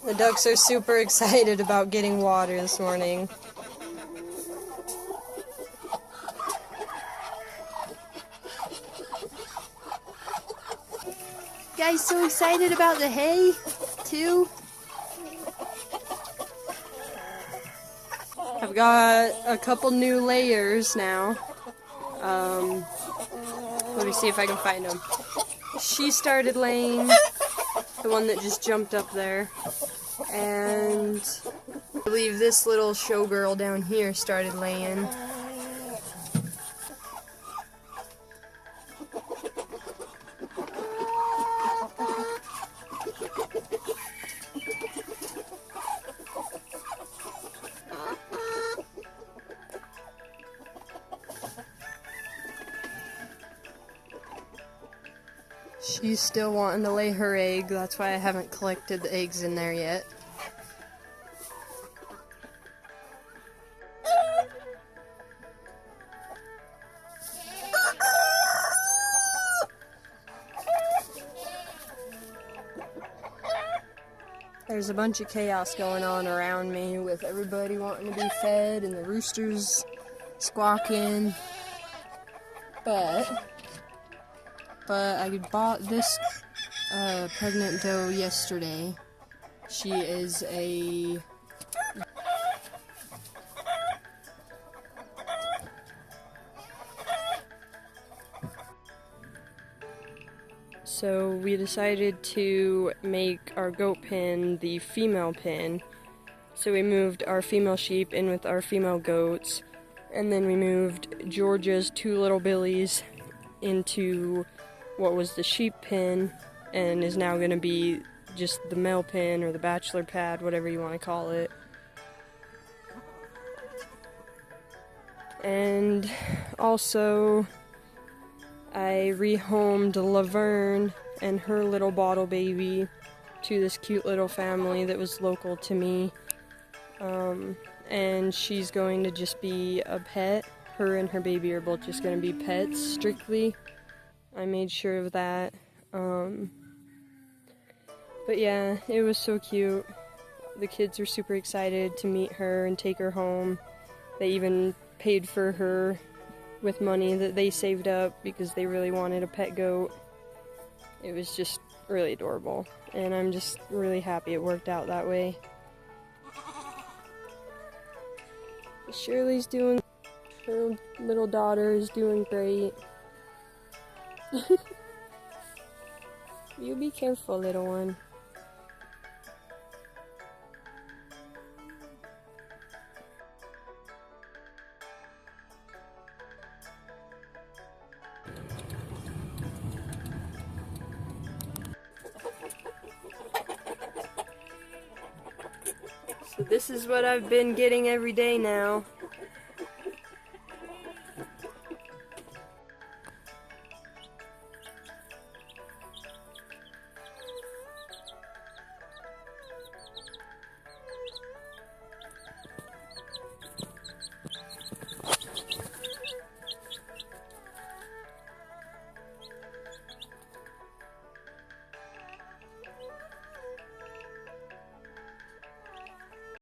The ducks are super excited about getting water this morning. Guys, so excited about the hay, too. I've got a couple new layers now. Let me see if I can find them. She started laying, the one that just jumped up there. And I believe this little showgirl down here started laying. She's still wanting to lay her egg, that's why I haven't collected the eggs in there yet. There's a bunch of chaos going on around me with everybody wanting to be fed and the roosters squawking. But I bought this pregnant doe yesterday. She is a So we decided to make our goat pen the female pen. So we moved our female sheep in with our female goats, and then we moved Georgia's two little billies into what was the sheep pen and is now going to be just the male pen or the bachelor pad, whatever you want to call it. And also I rehomed Laverne and her little bottle baby to this cute little family that was local to me. And she's going to just be a pet. Her and her baby are both just going to be pets, strictly. I made sure of that. But yeah, it was so cute. The kids were super excited to meet her and take her home. They even paid for her with money that they saved up because they really wanted a pet goat. It was just really adorable, and I'm just really happy it worked out that way. Shirley's doing, her little daughter is doing great. You be careful, little one. So this is what I've been getting every day now.